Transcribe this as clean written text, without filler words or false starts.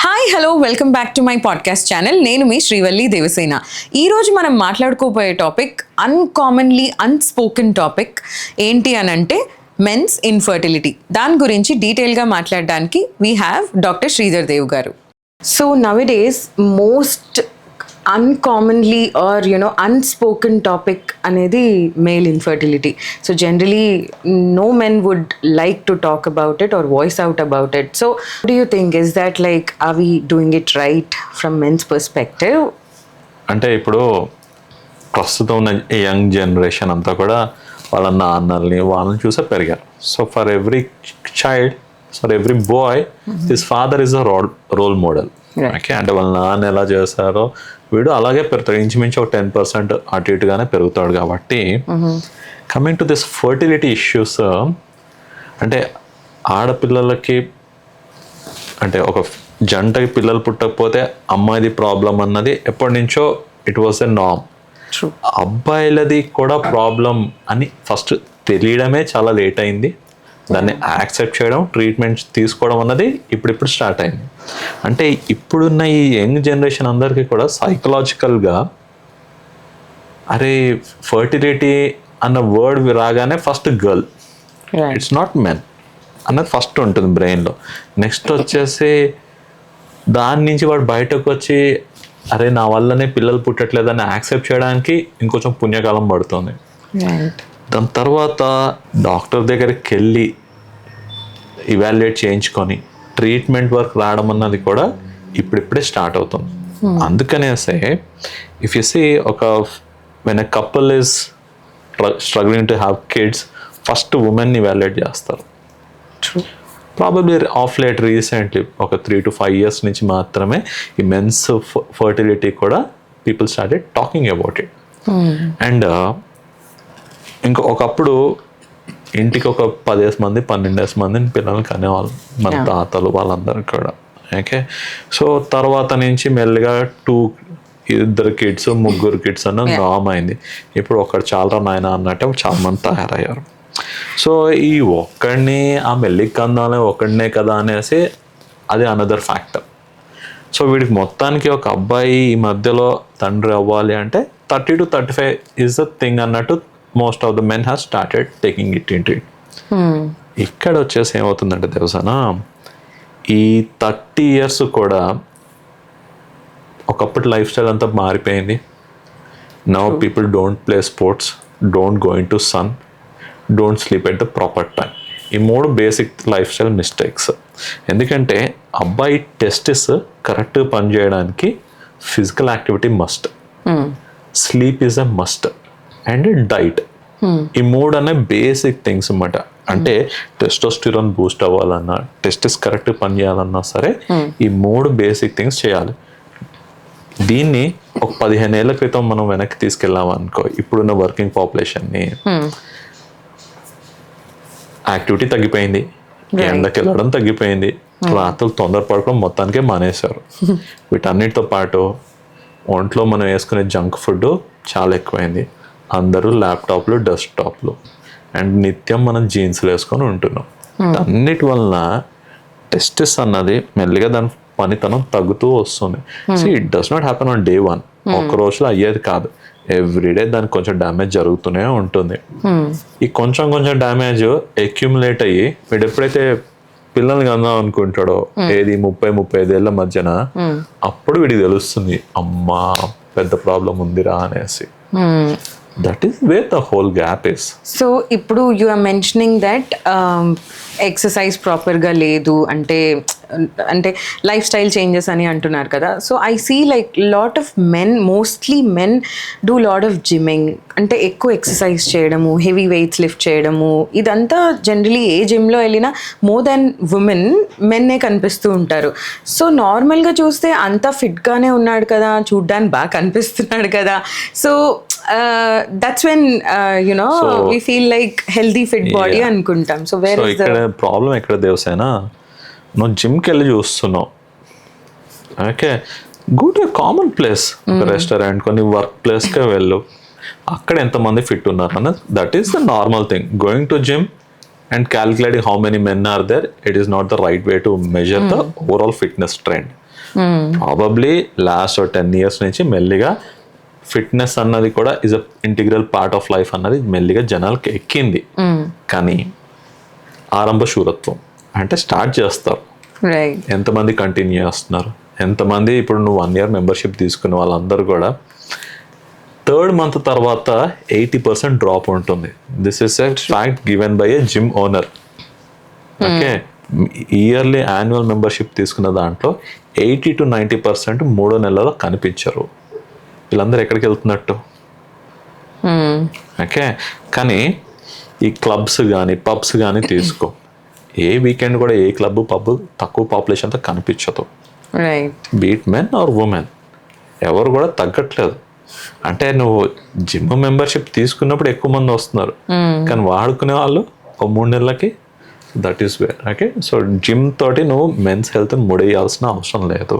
Hi hello welcome back to my podcast channel. నేను మీ శ్రీవల్లి దేవసేన. ఈరోజు మనం మాట్లాడుకోబోయే టాపిక్ అన్కామన్లీ అన్స్పోకెన్ టాపిక్ ఏంటి అని అంటే మెన్స్ ఇన్ఫర్టిలిటీ. దాని గురించి డీటెయిల్గా మాట్లాడడానికి we have doctor Sridhar Dev garu. So nowadays most uncommonly or unspoken topic anedi male infertility. So generally no men would like to talk about it or voice out about it. So what do you think, is that like, are we doing it right from men's perspective? అంటే ఇప్పుడు ప్రస్తుతం ఉన్న young generation అంతా కూడా వాళ్ళ నాన్నల్ని వాళ్ళని చూసే పెరిగారు. So for every child, for every boy, his father is a role model. Okay, అంటే వాళ్ళ నాన్న ఎలా చేస్తారో వీడు అలాగే పెరుగుతాడు. ఇంచుమించు ఒక 10% అటు ఇటుగానే పెరుగుతాడు. కాబట్టి coming to this fertility issues, అంటే ఆడపిల్లలకి అంటే ఒక జంటకి పిల్లలు పుట్టకపోతే అమ్మాయిది ప్రాబ్లం అన్నది ఎప్పటి నుంచో ఇట్ వాస్ ఎ నార్మ్. అబ్బాయిలది కూడా ప్రాబ్లం అని ఫస్ట్ తెలియడమే చాలా లేట్ అయింది. దాన్ని యాక్సెప్ట్ చేయడం, ట్రీట్మెంట్ తీసుకోవడం అన్నది ఇప్పుడిప్పుడు స్టార్ట్ అయింది. అంటే ఇప్పుడున్న ఈ యంగ్ జనరేషన్ అందరికీ కూడా సైకలాజికల్గా అరే ఫర్టిలిటీ అన్న వర్డ్ రాగానే first girl, it's not men అన్నది ఫస్ట్ ఉంటుంది బ్రెయిన్లో. నెక్స్ట్ వచ్చేసి దాని నుంచి వాడు బయటకు వచ్చి అరే నా వల్లనే పిల్లలు పుట్టట్లేదని యాక్సెప్ట్ చేయడానికి ఇంకొంచెం పుణ్యకాలం పడుతుంది. దాని తర్వాత డాక్టర్ దగ్గరికి వెళ్ళి ఇవాల్యుయేట్ చేయించుకొని ట్రీట్మెంట్ వర్క్ రావడం అన్నది కూడా ఇప్పుడిప్పుడే స్టార్ట్ అవుతుంది. అందుకనేసే if you see when a couple is struggling to have kids, first ఉమెన్ని ఇవాల్యుయేట్ చేస్తారు. ప్రాబబ్లీ ఆఫ్ లేట్ రీసెంట్లీ ఒక 3 to 5 years నుంచి మాత్రమే ఈ మెన్స్ ఫర్టిలిటీ కూడా people started talking about it. And ఒకప్పుడు ఇంటికి ఒక 10 మంది 12 మందిని పిల్లల్ని కనేవాళ్ళు మన తాతలు వాళ్ళందరూ కూడా. ఓకే, సో తర్వాత నుంచి మెల్లిగా 2 కిడ్స్ 3 కిడ్స్ అన్న నార్మ్ అయింది. ఇప్పుడు ఒకడు చాలా నాయన అన్నట్టు చాలా మంది తయారయ్యారు. సో ఈ ఒక్కడిని ఆ మెల్లికి కందాలే ఒక్కడినే కదా అనేసి అది అనదర్ ఫ్యాక్టర్. సో వీడికి మొత్తానికి ఒక అబ్బాయి ఈ మధ్యలో తండ్రి అవ్వాలి అంటే 30 to 35 ఈజ్ ద థింగ్ అన్నట్టు most of the men have started taking it in to it. ఇక్కడ వచ్చేసి ఏమవుతుందంటే తెలుసానా, ఈ 30 years కూడా ఒకప్పటి లైఫ్ స్టైల్ అంతా మారిపోయింది. Now people don't play sports, don't go in to sun, don't sleep at the proper time. ఈ 3 బేసిక్ లైఫ్ స్టైల్ మిస్టేక్స్. ఎందుకంటే అబ్బాయి టెస్టిస్ కరెక్ట్ పనిచేయడానికి physical activity must, sleep is a must, and diet. ఈ 3 అనే basic things అన్నమాట. అంటే testosterone boost అవ్వాలన్నా, testis correct పని చేయాలన్నా సరే ఈ 3 బేసిక్ థింగ్స్ చేయాలి. దీన్ని ఒక 15 ఏళ్ల క్రితం మనం వెనక్కి తీసుకెళ్ళాం అనుకో, ఇప్పుడున్న వర్కింగ్ పాపులేషన్ని యాక్టివిటీ తగ్గిపోయింది, ఎండకి వెళ్ళడం తగ్గిపోయింది, రాత్రులు తొందర పడడం మొత్తానికే మానేశారు. వీటన్నిటితో పాటు ఒంట్లో మనం వేసుకునే జంక్ ఫుడ్ చాలా ఎక్కువైంది. అందరూ ల్యాప్టాప్లు, డెస్క్టాప్లు, అండ్ నిత్యం మనం జీన్స్లు వేసుకొని ఉంటున్నాం. అన్నిటి వలన టెస్టిస్ అన్నది మెల్లిగా దాని పనితనం తగ్గుతూ వస్తుంది. So it does not happen on day 1. ఒక రోజులో అయ్యేది కాదు, ఎవ్రీడే దానికి కొంచెం డ్యామేజ్ జరుగుతూనే ఉంటుంది. ఈ కొంచెం కొంచెం డ్యామేజ్ అక్యుములేట్ అయ్యి వీడు ఎప్పుడైతే పిల్లల్ని కందాం అనుకుంటాడో, ఏది 30-35 ఏళ్ళ మధ్యన, అప్పుడు వీడికి తెలుస్తుంది అమ్మా పెద్ద ప్రాబ్లం ఉందిరా అనేసి. That is where the whole gap is. So ఇప్పుడు you are mentioning that exercise ప్రాపర్గా లేదు అంటే లైఫ్ స్టైల్ చేంజెస్ అని అంటున్నారు కదా. So I see like lot of men, mostly men do lot of gymming, అంటే ఎక్కువ ఎక్సర్సైజ్ చేయడము, హెవీ వెయిట్స్ లిఫ్ట్ చేయడము, ఇదంతా జనరలీ ఏ జిమ్లో వెళ్ళినా మోర్ దాన్ ఉమెన్ మెన్నే కనిపిస్తూ ఉంటారు. సో నార్మల్గా చూస్తే అంతా ఫిట్గానే ఉన్నాడు కదా, చూడ్డానికి బాగా కనిపిస్తున్నాడు కదా. So that's when we feel like healthy fit body అనుకుంటాం. So where is the problem? ఎక్కడ దేవసేన, నువ్వు జిమ్కి వెళ్ళి చూస్తున్నావు, okay, go to common place, restaurant కొన్ని వర్క్ ప్లేస్కే వెళ్ళు, అక్కడ ఎంతమంది ఫిట్ ఉన్నారు అన్నది that is the normal thing. Going to gym and calculating how many men are there, it is not the right way to measure the overall fitness trend. Probably last 10 years నుంచి మెల్లిగా fitness అన్నది కూడా is a integral part of life అన్నది మెల్లిగా జనాలకి ఎక్కింది. కానీ ఆరంభ శూరత్వం అంటే స్టార్ట్ చేస్తారు, రైట్. ఎంతమంది కంటిన్యూ చేస్తున్నారు, ఎంతమంది ఇప్పుడు నువ్వు 1 year మెంబర్షిప్ తీసుకున్న వాళ్ళందరూ కూడా 3rd month తర్వాత 80% డ్రాప్ ఉంటుంది. This is a fact given by a gym owner. Okay, yearly annual membership తీసుకున్న దాంట్లో 80 to 90% 3 నెలల్లో కనిపించరు. వీళ్ళందరూ ఎక్కడికి వెళ్తున్నట్టు? ఓకే, కానీ ఈ క్లబ్స్ కానీ పబ్స్ కానీ తీసుకో, ఏ వీకెండ్ కూడా ఏ క్లబ్ పబ్ తక్కువ పాపులేషన్తో కనిపించదు. Right. Beat men or women ఎవరు కూడా తగ్గట్లేదు. అంటే నువ్వు జిమ్ మెంబర్షిప్ తీసుకున్నప్పుడు ఎక్కువ మంది వస్తున్నారు, కానీ వాడుకునే వాళ్ళు ఒక 3 నెలలకి that is where. Okay, so gym తోటి నువ్వు మెన్స్ హెల్త్ ముడేయాల్సిన అవసరం లేదు.